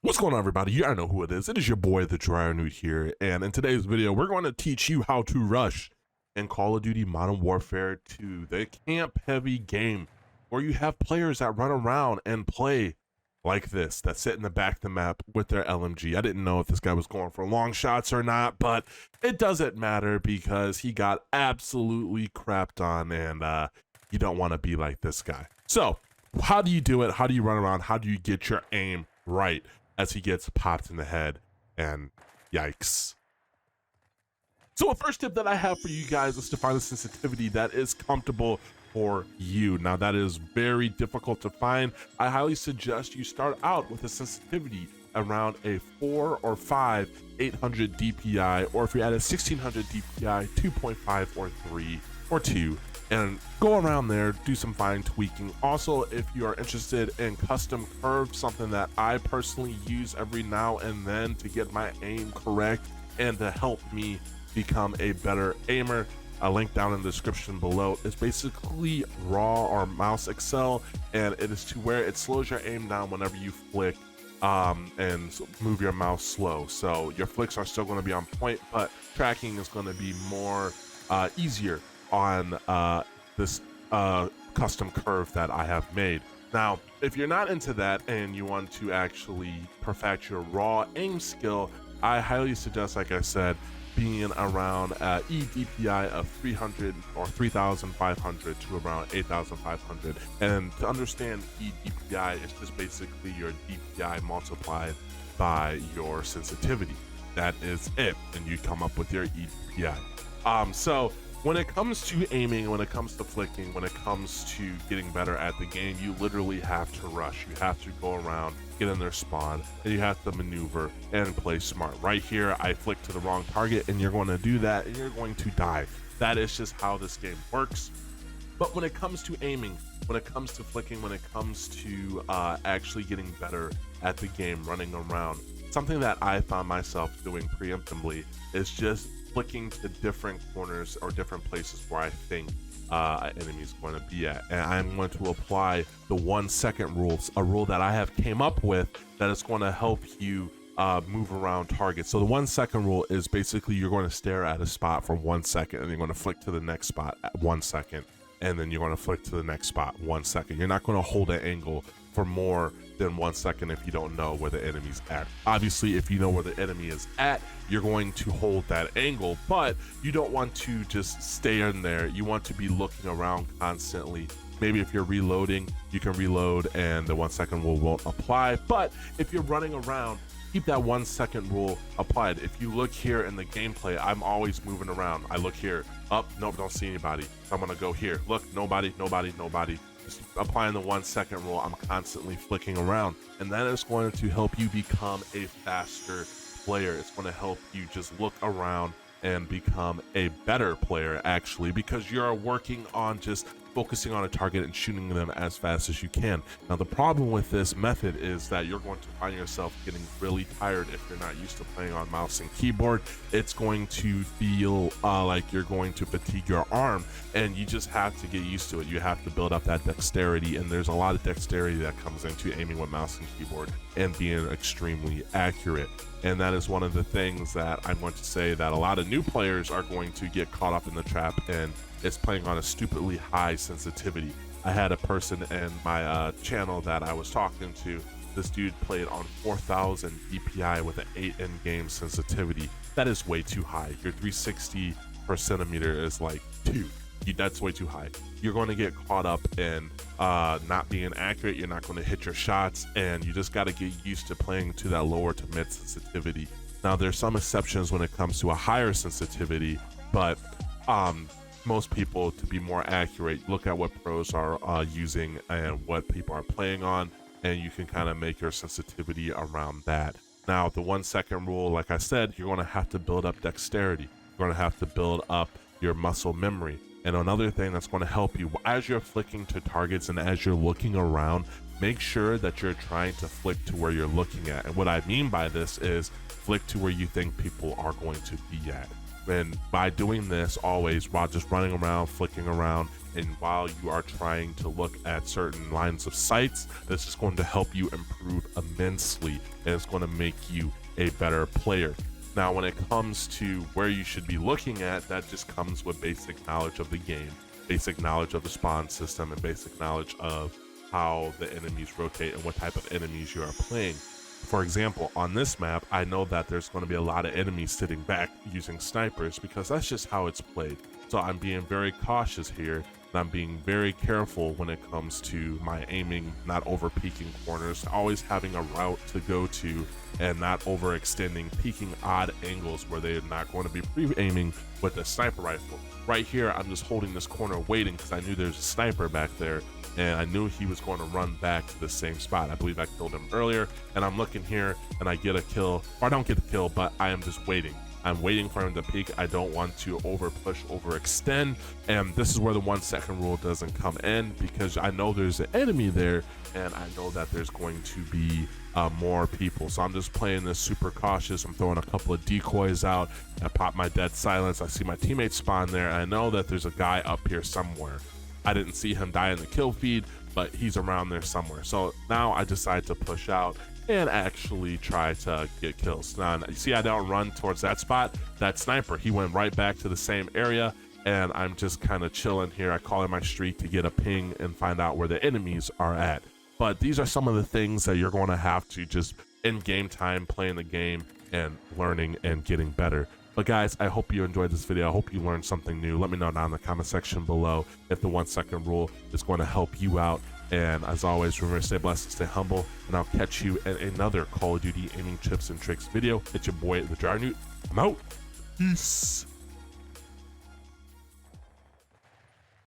What's going on, everybody? You already know who it is. It is your boy, the Dryer Newt here, and in today's video, we're going to teach you how to rush in Call of Duty Modern Warfare 2, the camp-heavy game where you have players that run around and play like this, that sit in the back of the map with their LMG. I didn't know if this guy was going for long shots or not, but it doesn't matter because he got absolutely crapped on, and you don't want to be like this guy. So, how do you do it? How do you run around? How do you get your aim right as he gets popped in the head? And yikes. So a first tip that I have for you guys is to find a sensitivity that is comfortable for you. Now that is very difficult to find. I highly suggest you start out with a sensitivity around a 4 or 5 800 DPI, or if you're at a 1600 DPI, 2.5 or 3 or 2, and go around there, do some fine tweaking. Also, if you are interested in custom curves, something that I personally use every now and then to get my aim correct and to help me become a better aimer, a link down in the description below. It's basically raw or mouse excel, and it is to where it slows your aim down whenever you flick and move your mouse slow. So your flicks are still going to be on point, but tracking is going to be more easier on this custom curve that I have made. Now, if you're not into that and you want to actually perfect your raw aim skill, I highly suggest, like I said, being around EDPI of 300 or 3,500 to around 8,500. And to understand EDPI, it's just basically your DPI multiplied by your sensitivity. That is it, and you come up with your EDPI. So when it comes to aiming, when it comes to flicking, when it comes to getting better at the game, you literally have to rush. You have to go around, get in their spawn, and you have to maneuver and play smart. Right here, I flicked to the wrong target, and you're going to do that, and you're going to die. That is just how this game works. But when it comes to aiming, when it comes to flicking, when it comes to actually getting better at the game, running around, something that I found myself doing preemptively is just flicking to different corners or different places where I think an enemy is going to be at, and I'm going to apply the 1 second rules, a rule that I have came up with that is going to help you move around targets. So the 1 second rule is basically you're going to stare at a spot for 1 second, and you're going to flick to the next spot at 1 second, and then you're going to flick to the next spot 1 second. You're not going to hold an angle for more than 1 second if you don't know where the enemy's at. Obviously, if you know where the enemy is at, you're going to hold that angle, but you don't want to just stay in there. You want to be looking around constantly. Maybe if you're reloading, you can reload and the 1 second rule won't apply. But if you're running around, keep that 1 second rule applied. If you look here in the gameplay, I'm always moving around. I look here, up, nope, don't see anybody. So I'm gonna go here, look, nobody. Just applying the 1 second rule, I'm constantly flicking around, and that is going to help you become a faster player. It's going to help you just look around and become a better player, actually, because you're working on just focusing on a target and shooting them as fast as you can. Now, the problem with this method is that you're going to find yourself getting really tired if you're not used to playing on mouse and keyboard. It's going to feel like you're going to fatigue your arm, and you just have to get used to it. You have to build up that dexterity, and there's a lot of dexterity that comes into aiming with mouse and keyboard and being extremely accurate. And that is one of the things that I'm going to say that a lot of new players are going to get caught up in the trap, and it's playing on a stupidly high sensitivity. I had a person in my channel that I was talking to. This dude played on 4,000 DPI with an 8 in-game sensitivity. That is way too high. Your 360 per centimeter is like 2. That's way too high. You're going to get caught up in not being accurate. You're not going to hit your shots, and you just got to get used to playing to that lower to mid sensitivity. Now, there's some exceptions when it comes to a higher sensitivity, but most people, to be more accurate, look at what pros are using and what people are playing on, and you can kind of make your sensitivity around that. Now, the 1 second rule, like I said, you're going to have to build up dexterity. You're going to have to build up your muscle memory. And another thing that's going to help you as you're flicking to targets and as you're looking around, make sure that you're trying to flick to where you're looking at. And what I mean by this is flick to where you think people are going to be at. And by doing this always, while just running around, flicking around, and while you are trying to look at certain lines of sights, this is going to help you improve immensely, and it's going to make you a better player. Now, when it comes to where you should be looking at, that just comes with basic knowledge of the game, basic knowledge of the spawn system, and basic knowledge of how the enemies rotate and what type of enemies you are playing. For example, on this map, I know that there's going to be a lot of enemies sitting back using snipers because that's just how it's played. So I'm being very cautious here, and I'm being very careful when it comes to my aiming, not over peeking corners, always having a route to go to and not overextending, peeking odd angles where they're not going to be pre-aiming with the sniper rifle. Right here, I'm just holding this corner waiting because I knew there's a sniper back there, and I knew he was going to run back to the same spot. I believe I killed him earlier, and I'm looking here and I get a kill, or I don't get the kill, but I am just waiting. I'm waiting for him to peek. I don't want to over push, overextend, and this is where the 1 second rule doesn't come in, because I know there's an enemy there and I know that there's going to be more people. So I'm just playing this super cautious. I'm throwing a couple of decoys out. I pop my dead silence. I see my teammates spawn there. I know that there's a guy up here somewhere. I didn't see him die in the kill feed, but he's around there somewhere. So now I decide to push out and actually try to get kills. Now, you see I don't run towards that spot. That sniper, he went right back to the same area, and I'm just kind of chilling here. I call in my streak to get a ping and find out where the enemies are at. But these are some of the things that you're going to have to just in game time, playing the game and learning and getting better. But guys, I hope you enjoyed this video. I hope you learned something new. Let me know down in the comment section below if the 1 second rule is going to help you out. And as always, remember to stay blessed and stay humble. And I'll catch you in another Call of Duty aiming tips and tricks video. It's your boy, the Jarnute. I'm out. Peace.